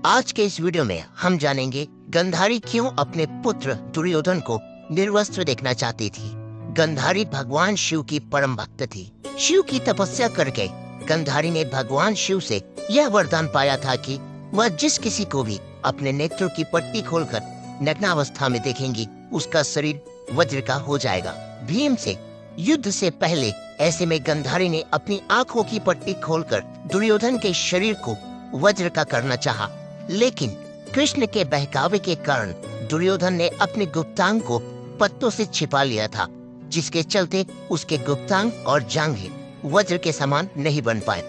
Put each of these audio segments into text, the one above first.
आज के इस वीडियो में हम जानेंगे गंधारी क्यों अपने पुत्र दुर्योधन को निर्वस्त्र देखना चाहती थी। गंधारी भगवान शिव की परम भक्त थी। शिव की तपस्या करके गंधारी ने भगवान शिव से यह वरदान पाया था कि वह जिस किसी को भी अपने नेत्रों की पट्टी खोलकर नग्नावस्था में देखेंगी, उसका शरीर वज्र का हो जाएगा। भीम से युद्ध से पहले ऐसे में गंधारी ने अपनी आंखों की पट्टी खोलकर दुर्योधन के शरीर को वज्र का करना चाहा, लेकिन कृष्ण के बहकावे के कारण दुर्योधन ने अपने गुप्तांग को पत्तों से छिपा लिया था, जिसके चलते उसके गुप्तांग और जांघें वज्र के समान नहीं बन पाए।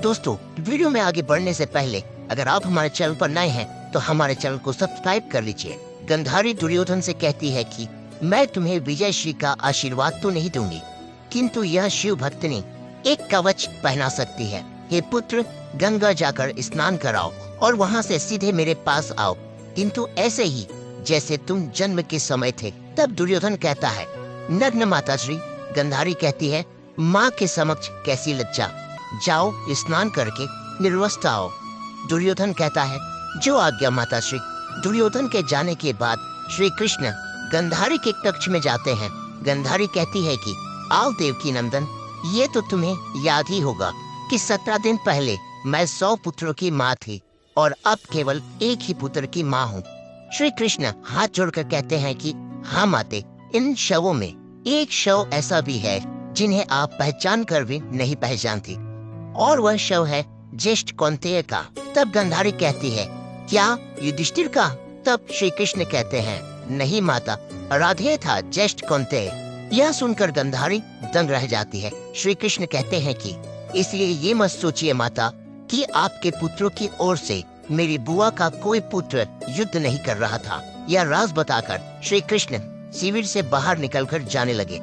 दोस्तों, वीडियो में आगे बढ़ने से पहले अगर आप हमारे चैनल पर नए हैं तो हमारे चैनल को सब्सक्राइब कर लीजिए। गंधारी दुर्योधन से कहती है कि मैं तुम्हें विजय श्री का आशीर्वाद तो नहीं दूंगी, किंतु यह शिव भक्तनी एक कवच पहना सकती है। हे पुत्र, गंगा जाकर स्नान कराओ और वहाँ से सीधे मेरे पास आओ, किंतु ऐसे ही जैसे तुम जन्म के समय थे। तब दुर्योधन कहता है, नग्न माताश्री। गंधारी कहती है, माँ के समक्ष कैसी लज्जा, जाओ स्नान करके निर्वस्त्र आओ। दुर्योधन कहता है, जो आज्ञा माताश्री। दुर्योधन के जाने के बाद श्री कृष्ण गंधारी के कक्ष में जाते हैं। गंधारी कहती है कि आओ देवकी नंदन, ये तो तुम्हें याद ही होगा कि 17 दिन पहले मैं 100 पुत्रों की माँ थी और अब केवल एक ही पुत्र की माँ हूँ। श्री कृष्ण हाथ जोड़कर कहते हैं कि हाँ माते, इन शवों में एक शव ऐसा भी है जिन्हें आप पहचान कर भी नहीं पहचानती, और वह शव है ज्येष्ठ कौंतेय का। तब गंधारी कहती है, क्या युधिष्ठिर का? तब श्री कृष्ण कहते हैं, नहीं माता, राधेय था ज्येष्ठ कौंतेय। यह सुनकर गंधारी दंग रह जाती है। श्री कृष्ण कहते हैं कि इसलिए ये मत सोचिए माता कि आपके पुत्रों की ओर से मेरी बुआ का कोई पुत्र युद्ध नहीं कर रहा था। यह राज बताकर श्री कृष्ण शिविर से बाहर निकलकर जाने लगे।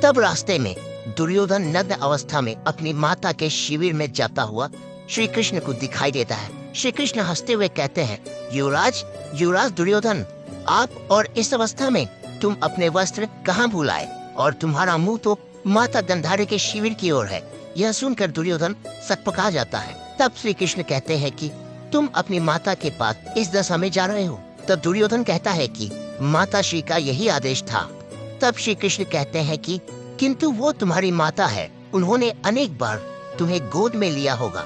तब रास्ते में दुर्योधन नग्न अवस्था में अपनी माता के शिविर में जाता हुआ श्री कृष्ण को दिखाई देता है। श्री कृष्ण हंसते हुए कहते हैं, युवराज, युवराज दुर्योधन, आप और इस अवस्था में तुम अपने वस्त्र कहाँ भुलाए, और तुम्हारा मुंह तो माता गंधारी के शिविर की ओर है। यह सुनकर दुर्योधन सकपका जाता है। तब श्री कृष्ण कहते हैं कि तुम अपनी माता के पास इस दशा में जा रहे हो। तब दुर्योधन कहता है कि माता श्री का यही आदेश था। तब श्री कृष्ण कहते हैं कि किंतु वो तुम्हारी माता है, उन्होंने अनेक बार तुम्हें गोद में लिया होगा।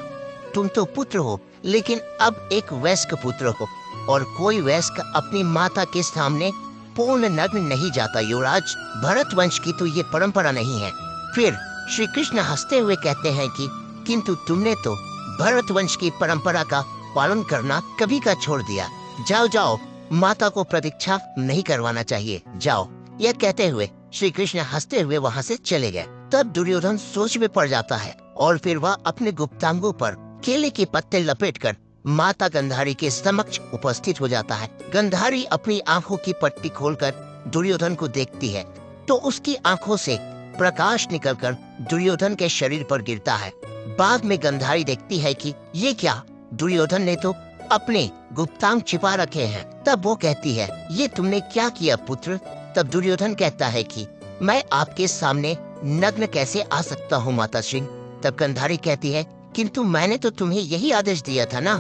तुम तो पुत्र हो, लेकिन अब एक वयस्क पुत्र हो, और कोई वयस्क अपनी माता के सामने पूर्ण नग्न नहीं जाता युवराज। भरत वंश की तो ये परंपरा नहीं है। फिर श्री कृष्ण हंसते हुए कहते हैं कि किंतु तुमने तो भरत वंश की परंपरा का पालन करना कभी का छोड़ दिया। जाओ जाओ, माता को प्रतीक्षा नहीं करवाना चाहिए, जाओ। यह कहते हुए श्री कृष्ण हंसते हुए वहाँ से चले गए। तब दुर्योधन सोच में पड़ जाता है और फिर वह अपने गुप्तांगों पर केले के पत्ते लपेटकर माता गंधारी के समक्ष उपस्थित हो जाता है। गंधारी अपनी आंखों की पट्टी खोलकर दुर्योधन को देखती है तो उसकी आंखों से प्रकाश निकलकर दुर्योधन के शरीर पर गिरता है। बाद में गंधारी देखती है कि ये क्या, दुर्योधन ने तो अपने गुप्तांग छिपा रखे हैं। तब वो कहती है, ये तुमने क्या किया पुत्र? तब दुर्योधन कहता है कि मैं आपके सामने नग्न कैसे आ सकता हूँ माताश्री। तब गंधारी कहती है, किंतु मैंने तो तुम्हें यही आदेश दिया था ना।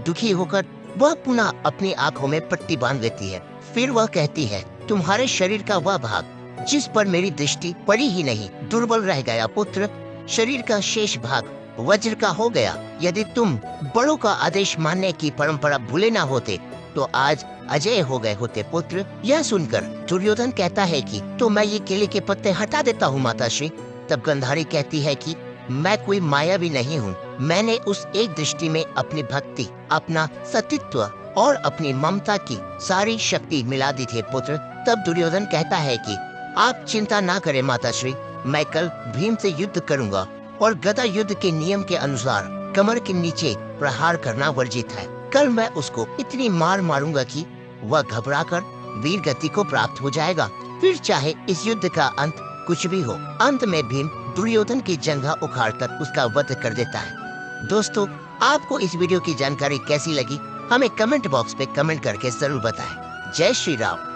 दुखी होकर वह पुनः अपनी आंखों में पट्टी बांध लेती है। फिर वह कहती है, तुम्हारे शरीर का वह भाग जिस पर मेरी दृष्टि पड़ी ही नहीं दुर्बल रह गया पुत्र। शरीर का शेष भाग वज्र का हो गया। यदि तुम बड़ों का आदेश मानने की परंपरा भूले ना होते तो आज अजय हो गए होते पुत्र। यह सुनकर दुर्योधन कहता है कि तो मैं ये केले के पत्ते हटा देता हूँ माताश्री। तब गंधारी कहती है कि मैं कोई माया भी नहीं हूँ, मैंने उस एक दृष्टि में अपनी भक्ति, अपना सतीत्व और अपनी ममता की सारी शक्ति मिला दी थी पुत्र। तब दुर्योधन कहता है कि आप चिंता ना करें माताश्री, मैं कल भीम से युद्ध करूंगा और गदा युद्ध के नियम के अनुसार कमर के नीचे प्रहार करना वर्जित है। कल मैं उसको इतनी मार मारूंगा कि वह घबराकर वीर गति को प्राप्त हो जाएगा। फिर चाहे इस युद्ध का अंत कुछ भी हो, अंत में भीम दुर्योधन की जंघा उखाड़कर उसका वध कर देता है। दोस्तों, आपको इस वीडियो की जानकारी कैसी लगी हमें कमेंट बॉक्स पे कमेंट करके जरूर बताएं। जय श्री राम।